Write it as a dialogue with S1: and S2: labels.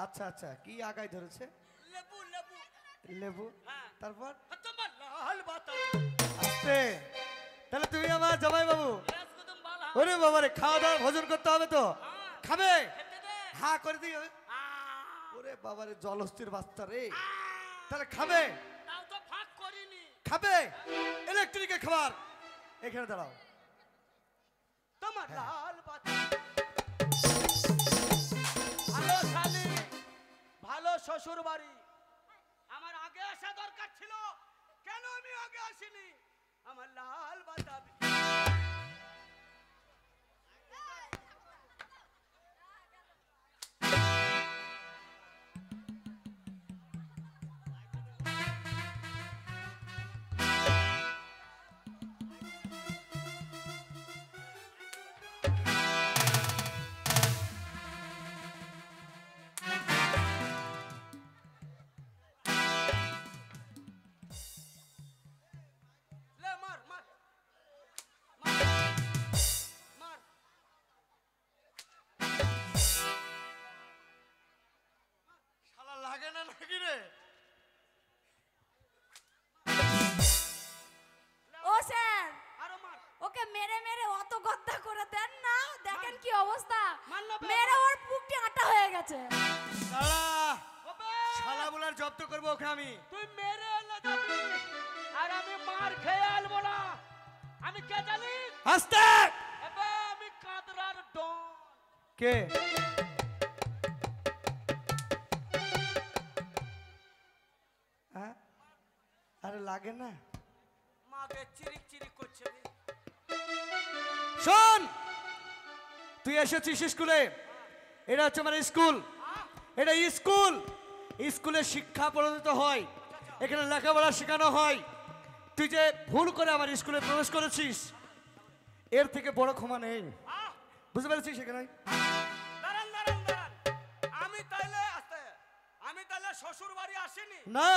S1: আচ্ছা আচ্ছা, কি আগায় ধরেছে?
S2: লেবু লেবু।
S1: লেবু।
S2: হ্যাঁ।
S1: তারপর
S2: তোমার লাল বাতাবি।
S1: আস্তে। তাহলে তুমি আমার জামাই বাবু।
S2: রাজকুতুম বালা।
S1: ওরে বাবারে, খাওয়া দাওয়া ভোজন করতে হবে তো।
S2: হ্যাঁ।
S1: খাবে?
S2: খেতে দে।
S1: হ্যাঁ করে দিই। ওরে বাবারে, জলস্থির বাচ্চা রে। তাহলে খাবে?
S2: তাও তো ফাঁক করিনি।
S1: খাবে ইলেকট্রিকের খাবার। এখানে দাঁড়াও।
S2: তোমার লাল বাতাবি। ভালো শালি, ভালো শ্বশুর বাড়ি। আমার আগে আসা দরকার ছিল, কেন আমি আগে আসিনি? আমার লাল বাতাবি। লে মার মার মার মার।
S1: শালা লাগে না নাকি রে?
S3: ও স্যার,
S2: আরো মার।
S3: ওকে মেরে মেরে অত গদ্দা করে দেন না, দেখেন কি অবস্থা।
S2: মার না বে।
S3: মেরে ওর পুকটি আটা হয়ে গেছে।
S1: শালা
S2: ওবে,
S1: শালা বলার জব্দ করবো ওকে আমি।
S2: তুই মেরে এলে যাবি, আর আমি মার খেয়ে আলবো না। আমি কে জানি?
S1: আস্তে।
S2: এবে আমি কাদরার ডন।
S1: কে? হ্যাঁ? আরে লাগে না।
S2: মাকে চিরিক চিরিক করছে রে।
S1: শোন, তুই এসেছিস স্কুলে। এটা হচ্ছে আমার স্কুল। এটা স্কুল। স্কুলে শিক্ষা প্রণীত হয়, এখানে লেখাপড়া শেখানো হয়। তুই যে ভুল করে আমার স্কুলে প্রবেশ করেছিস, এর থেকে বড় ক্ষমা নেই।
S2: আহ,
S1: বুঝতে পেরেছিস? এখানে
S2: দাঁড়ান দাঁড়ান দাঁড়ান। আমি তাইলে শ্বশুর বাড়ি আসিনি।
S1: না,